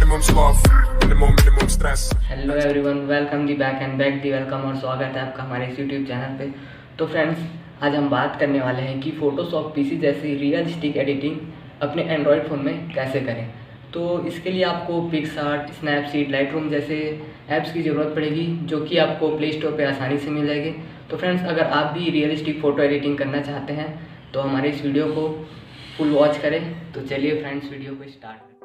minimum sloth, minimum stress. Hello everyone, welcome the back and back the welcome और स्वागत है आपका हमारे इस यूट्यूब चैनल पे। तो फ्रेंड्स, आज हम बात करने वाले हैं कि फ़ोटोशॉप पीसी जैसी रियलिस्टिक एडिटिंग अपने एंड्रॉयड फ़ोन में कैसे करें। तो इसके लिए आपको पिक्सआर्ट, स्नैपसीड, लाइटरूम जैसे ऐप्स की ज़रूरत पड़ेगी, जो कि आपको प्ले स्टोर पर आसानी से मिल जाएगी। तो फ्रेंड्स, अगर आप भी रियलिस्टिक फ़ोटो एडिटिंग करना चाहते हैं तो हमारे इस वीडियो को फुल वॉच करें। तो चलिए फ्रेंड्स, वीडियो को स्टार्ट करें।